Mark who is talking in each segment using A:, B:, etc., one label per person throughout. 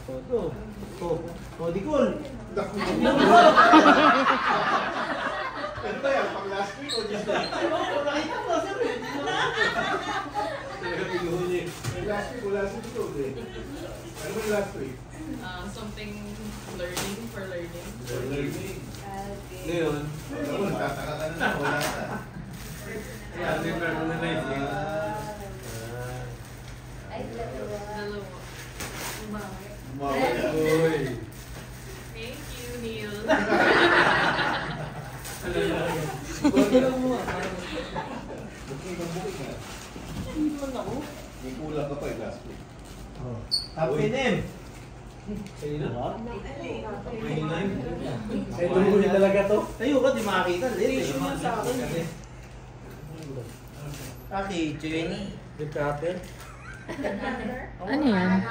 A: Ito. Oh, di cool.
B: Ano ba yan? Pang last week o just like?
A: Nakita ko, sir.
B: Last week o last week ito eh. Ano ba yung last week?
C: Something learning for learning.
B: Learning.
A: Ngayon.
B: Ano ba? Tataka ka na. Wala na.
A: Kaya, personalize yun.
C: Dalawa.
B: Uy.
C: Thank you, Neil.
A: Bukay mo.
B: Bukay ka.
A: Hindi naman ako.
B: May kulang ka pa eh last week.
A: Top 10M. Kanina? Ay, tumuloy talaga to. Tayo ka, di makakita. Ratio mo sa akin. Aki, Jenny. The cutter.
D: Ano yan?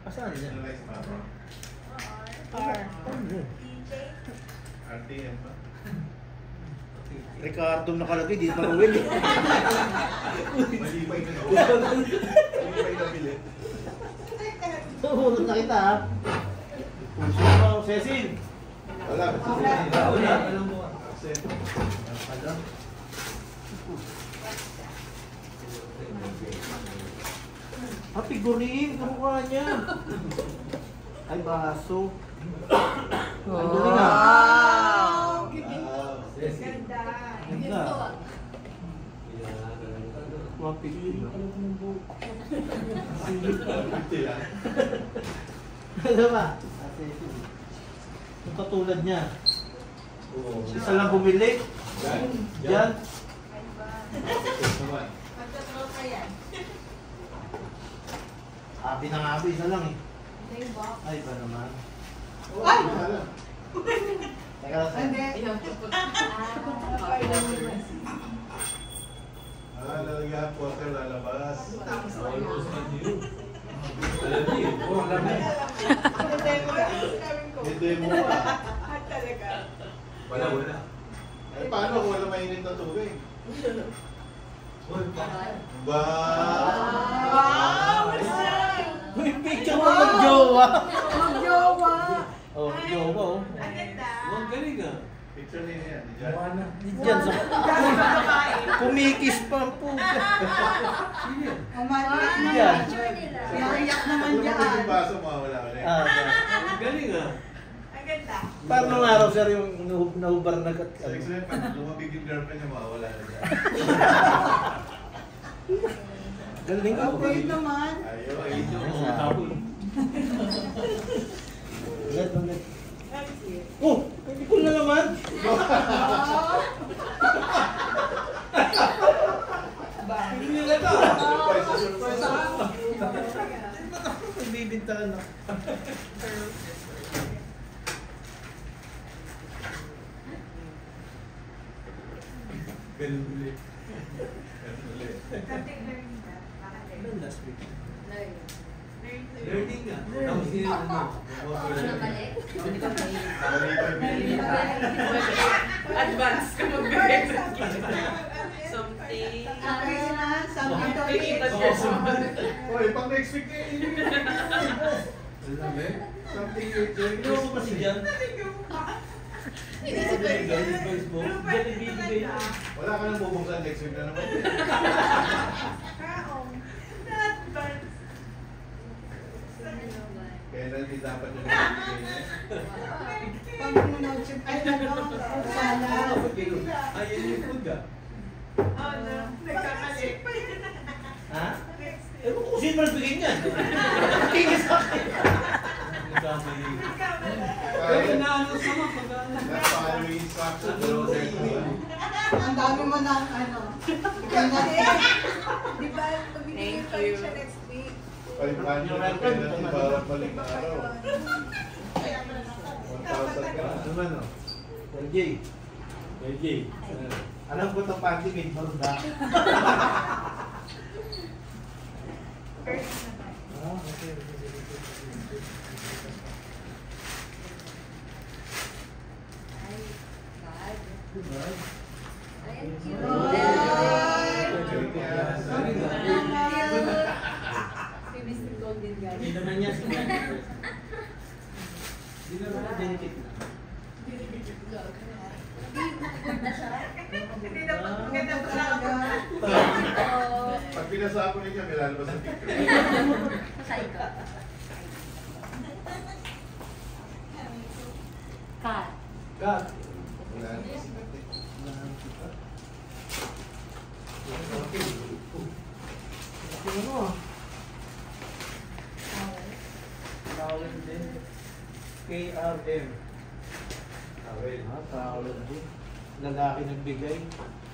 A: Saan yan?
B: Analyze pa ba? RTM pa?
A: Ricardo nakalagay, di pa Ruel eh.
B: Malipay na Malipay na bilit.
A: Tulog na kita ha. Puso pa ako, Cecil.
B: Wala.
A: Wala. Alam mo.
B: Accept.
A: Figurin, kamukha niya. Ay, baso. Ay,
D: Wow!
A: galing ah.
B: Ganda.
A: Ganda. Mga figurin. Alam ba? Yung katulad niya. Isa lang bumili. Yan. Abi na nga abi, isa lang eh. Ay, ba naman?
B: Ay!
A: Teka lang, sir.
B: Lalagyan po sir, lalabas. Hindi mo pa. Wala. Eh, paano kung wala mainit na tubig? Ba?
A: May picture mo mag-jowa.
E: Mag-jowa.
A: Oh, jowa oh.
C: Ang galing ah.
B: Picture niya yan. Diyan.
A: Di dyan sa... Kumikis pa ang puga.
E: Umayak na
A: Yan.
E: Iyak naman
B: Ano
E: dyan.
B: mo yung baso mawala ulit?
C: Ang galing ah.
A: Parang nung araw sir yung nahubar na kat...
B: So, explain, pag lumabig yung girlfriend niya, mawawala na dyan.
A: Galing ka.
E: Okay naman.
B: Ayaw, ayaw.
A: Ulit, ulit. Oh! Hindi ko na naman! Hindi nila ito!
B: Surprise.
A: Nagbibintahan na.
B: Ganun ulit. Ganun ulit.
A: Ilan last week?
C: Learning nga. Tapos yun ano. Advance ka magbigay sa something.
E: Something to eat.
B: Oy, pang next week na yun. Something you're doing.
A: Ito ako kasi dyan.
B: Wala ka nang bubuksan next week na naman. Kailan din dapat yung nagbibigay niya?
E: Pag nanonood ay nanonood. Sana.
A: Ayun yung food ah. Ha? Ewan ko kung sino magbigay niyan. Tingin sa akin.
C: Pero inaano sama pag
B: Paano yung instruction? Pero
E: Ang dami mo na ano.
F: Di ba, pabigyan ko siya next week.
B: paano yung penalty para balik na araw? 1,000 ka.
A: Ano man o? LJ. LJ. Alam ko itong panty made for da. Hindi naman niya si
C: Hindi na na-dedicate na.
F: Hindi na maganda pa lang ako.
B: Pag pinasa ako niya, may lalabas ang picture.
D: Cut.
C: Cut.
B: Wala na.
A: Ano? Tawag din. KRM.
B: Tawel.
A: Tawag din. Lalaki nagbigay.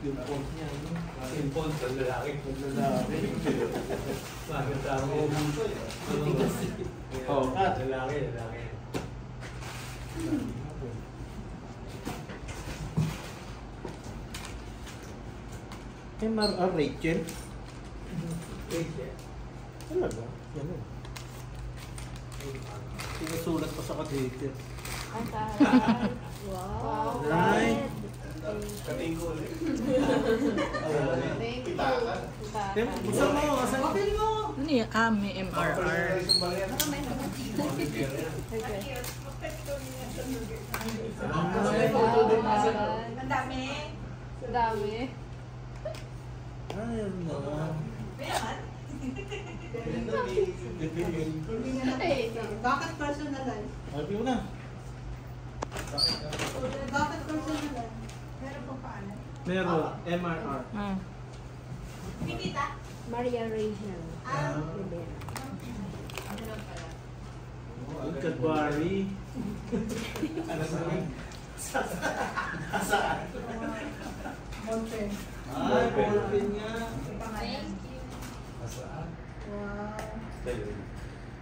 A: Yung phone niya. Ano?
C: Yung phone sa lalaki.
A: Lalaki.
C: Maganda ako.
A: Oh, cut.
C: Lalaki, lalaki.
A: MRR Rachel.
C: Rachel.
A: Talaga? Yan o. Sinusulat pa sa kadate.
D: Ang taray. Wow.
A: Right.
B: Kating ko ulit.
D: Thank you.
B: Kita ka.
A: Gusto mo? Asan?
E: Open mo.
D: Ano yun? May MRR.
F: Ang dami.
D: Ang dami.
A: Ayun na.
F: Meron?
E: Hindi nga na. Bakit personalize?
A: Sabi mo na.
E: Bakit personalize?
F: Meron pa paano?
A: Meron. MRR.
F: Kikita?
D: Maria Rachel.
F: Meron pala.
A: Good Cadbury.
B: Ano sa akin?
A: Nasaan?
E: Monte.
A: Ay, ballpen nga.
F: Thank you.
B: Nasaan?
E: Wow.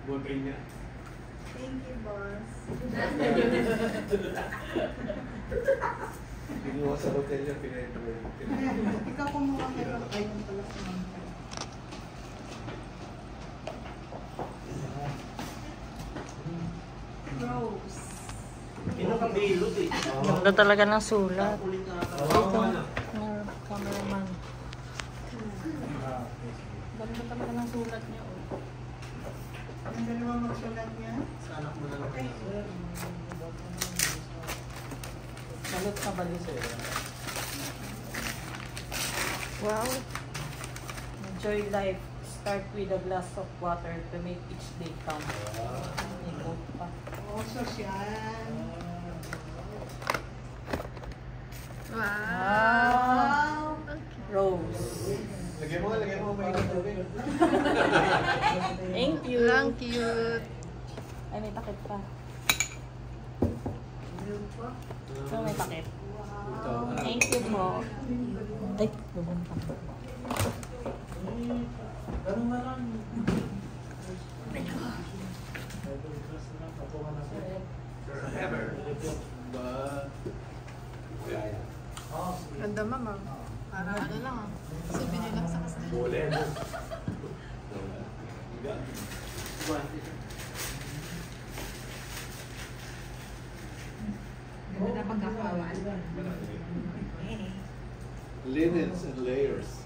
C: Ballpen niya.
F: Thank you, boss.
B: Pinuha sa hotel niya, pinento.
E: Ikaw kumuha kayo. Ayun pala sa Monte.
F: Rose.
A: Pinakabilot eh.
D: Ganda talaga ng sulat.
A: Kulit na
D: Ito. Cameraman.
A: Ah,
D: Ganda talaga ng sulat niya. Oh.
E: Ang dalawa magsulat niya.
A: sa anak mo na lang.
D: Salot ka ba sa'yo? Wow. Enjoy life. Start with a glass of water to make each day count. Ikot pa.
E: Oo, sosyal.
D: Wow! Rose.
B: Lagyan mo, may tubig.
D: Thank you.
G: Ang cute.
D: Ay, may takip pa. So, may takip. Thank you po. Ay, bubunta.
A: Ganun na lang.
B: Ever. Ba?
G: Ganda mama. Para ano lang ah. Souvenir lang sa kasal.
B: Bolero.
E: Ganda na pagkakawan.
B: Linens and layers.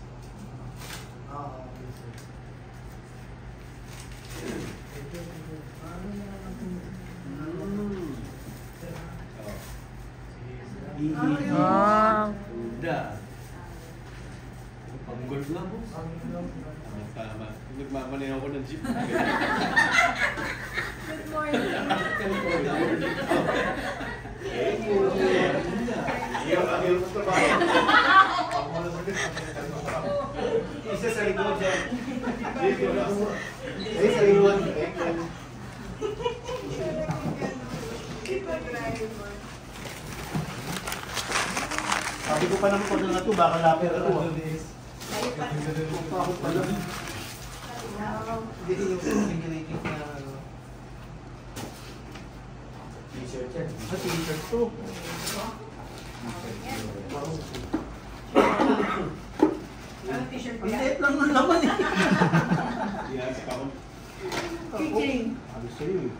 D: Wow.
C: Uda. Panggol lang po.
B: Tama. Nagmamaneho ko ng jeep.
F: Good morning.
B: Hirap sa trabaho.
A: Isa sa likod dyan.
B: Dito na ako.
A: Isa sa likod. Sabi ko pa naman pag nga ito, baka lapit ako. Ako pa lang. Hindi yung siniginating na ano.
C: T-shirt yan.
A: Ah, t-shirt to.
F: Anong t-shirt ko
A: Ang
F: yan?
A: liit lang ng laman eh.
B: Yan sa kahon.
E: Keychain.
A: Sabi sa'yo eh.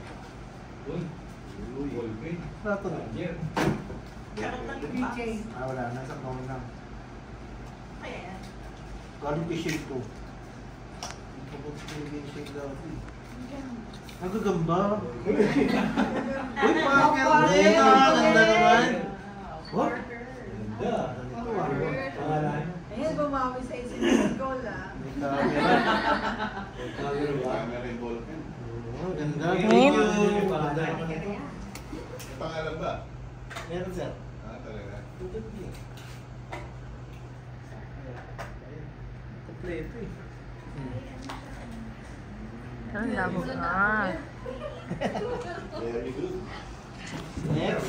C: Uy. Ballpen.
A: Rato na.
C: Year.
E: Keychain.
A: Ah, wala. Nasa phone lang.
F: Kaya yan.
A: Galing kay Shade to. Pagod ko yung Shade daw. Nagagamba. Uy, Parker din. Ganda naman. What?
C: Ganda. Pangalan?
F: Ayan, bumawi sa isip ng goal ah.
A: May camera.
C: Camera ba?
B: Camera yung ballpen.
A: Oh, ganda.
D: Thank
A: Thank
D: you.
A: you.
B: May pangalan ba?
A: Meron, sir.
B: Ah, talaga?
A: Kompleto eh.
D: Ang labo ka.
B: Very good.
A: Next.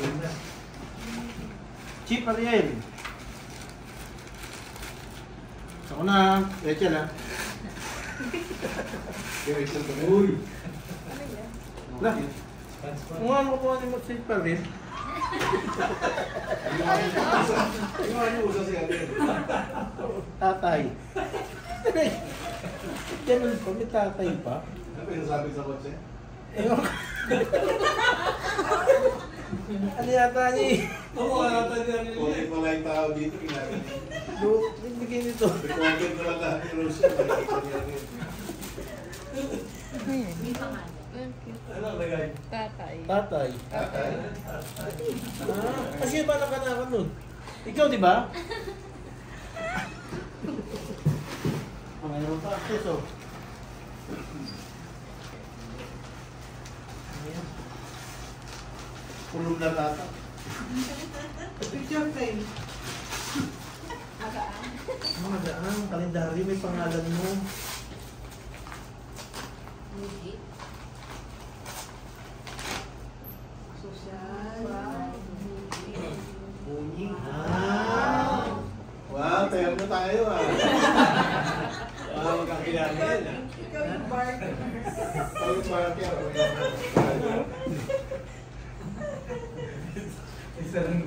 A: Chip Ariel. Ako na. Rachel ha.
B: Okay, Rachel ba?
C: Uy!
A: Lah. Kung ano ko ni Chip Ariel.
B: Yung ano usa siya din.
A: Tatay. Ganun pa. May tatay pa.
B: Ano yung sabi sa kotse?
A: Ewan ko. Ano yata niya eh?
C: Ako, alata niya rin
B: Konti
C: niya.
B: pala yung tao dito. Ginagawa.
A: Nagbigay nito.
B: Recorder ko lang lahat ni Rochelle. Nakikita niya rin.
C: Ano ang lagay?
G: Tatay.
A: Tatay.
B: Tatay.
A: Kasi ba nakanakan nun? Ikaw di ba? Mayroon pa access oh. Ayan. Pulong na lata.
E: Picture frame.
A: Mga daan, kalendaryo may pangalan mo.
E: Social.
A: Bunyi.
B: Wow, tayo na tayo ah.
C: Magkakilala yan ah.
F: Ikaw yung barker.
B: Tayo yung marker.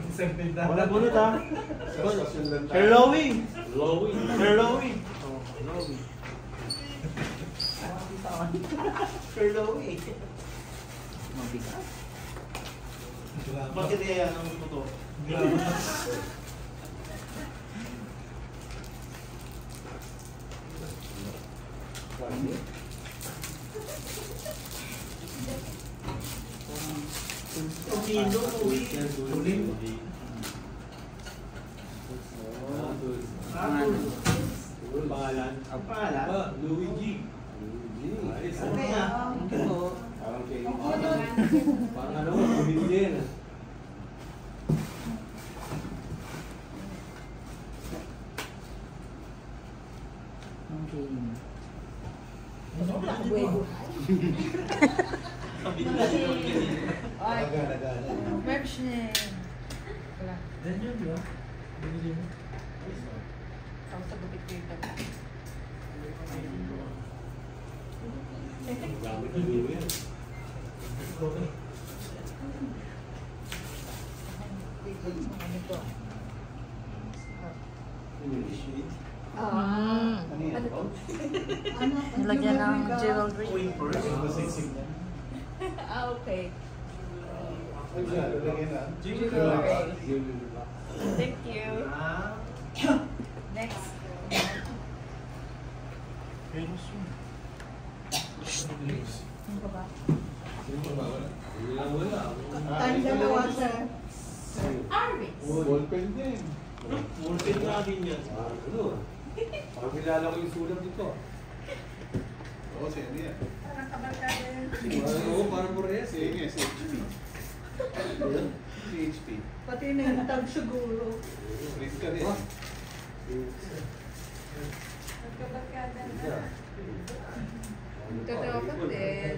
C: Isang tindahan.
A: Wala bunot ha.
B: Sa stasyon lang tayo.
A: Sir Lowy.
C: Lowy.
A: Sir Lowy. Oh, Lowy. Sir Lowy. Mabigat. Bakit yan ang totoo? Pumilo, uwi. Tulim.
C: Pangalan?
A: Ang pangalan?
C: Ah, Luigi. Ayos.
A: Ano kaya?
B: Parang kay
C: Parang ano, pamilya yan ah.
B: Nagana-gana.
G: Merchant.
A: Yan yun, di ba? Binili mo.
G: Ako sa bukit ko yung taga.
C: Gamit ng libo yan.
G: Ano to?
B: Ano yan?
D: Nilagyan ng jewelry.
A: Uy, first.
G: Okay.
B: Ay, siya, lalagyan na.
G: Thank you.
A: Ah.
G: Next.
A: Pero soon.
G: Ano ka ba?
C: Wala.
E: Tayong dalawa, sir.
G: Arvis.
B: Ballpen din.
C: Multin natin yan. Ano? Parang kilala ko yung sulat dito.
B: Oo, siya yan.
F: Parang kabarkada yun.
C: Oo, parang Borges
B: Si Ines, si HP. Si HP.
E: Pati na yung tag siguro.
B: Risk ka din.
F: Kabarkada na.
G: Totoo ka din.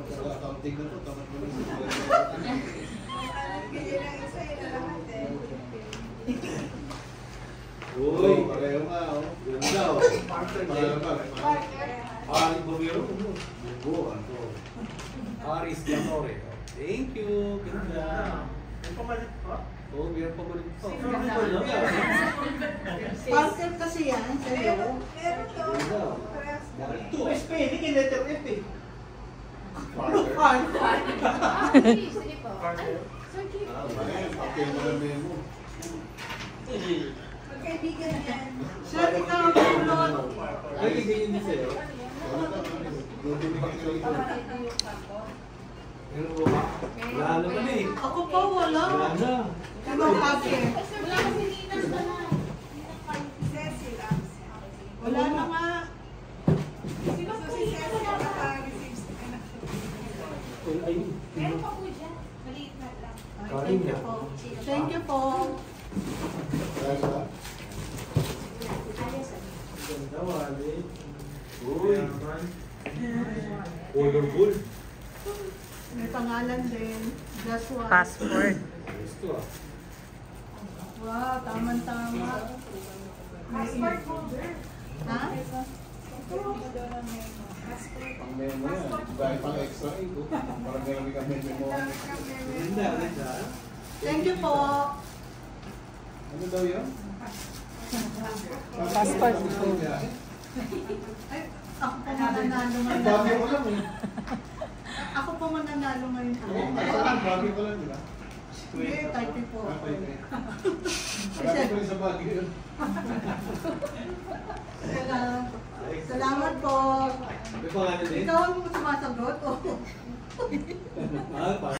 B: Sa accounting na to, tamat mo lang.
F: Parang ganyan ang isa yun na lahat eh.
B: Uy, pareho nga, oh.
C: Ganda oh.
B: Pangalan ba?
F: Barker.
C: Ari Bovero.
B: Bugo, ano?
C: Aris Lamore. Thank you. Ganda.
A: May pamalit pa?
C: Oo, meron pa balik pa.
E: Parker kasi yan, sa'yo.
F: Meron to.
C: Ganda.
F: Parehas na.
A: Ito, spelling in letter F eh.
B: Parker.
G: Sige po.
A: Parker.
G: So cute.
B: Pareho, papel mo lang memo.
F: Okay. kaibigan yan.
E: Sir, ikaw ang kulot.
C: Ay, ganyan din sa'yo. Ano ba ba? Wala naman eh.
E: Ako po, wala.
C: Wala na.
E: Ibang kape.
F: Cecil lang.
E: Wala na nga.
F: So si Cecil naka-receive sa anak.
C: Ayun.
F: Meron pa po dyan. Maliit na lang.
C: Karin
E: Thank you
C: niya.
E: po. Thank you po.
C: Ganda, wali. Uy. Colorful.
E: May pangalan din. Just one.
D: Passport.
C: Gusto ah.
E: Wow, tamang-tama.
F: Passport holder.
E: Ha?
B: Pang memo yan. Dahil pang extra ito. Parang meron kang memo.
C: Ganda, ganda.
E: Thank you po.
B: Ano daw yun?
D: Passport.
E: Ay, ako po mananalo
B: Ang bago
E: ngayon.
B: ko lang eh.
E: Ako po mananalo ngayon.
B: Ang bago ko lang, di ba?
E: Hindi, 30 po.
B: Bakit ko rin sa bago yun?
E: Salamat po.
C: May pangalan din?
E: Ikaw ang sumasagot.
C: Ah,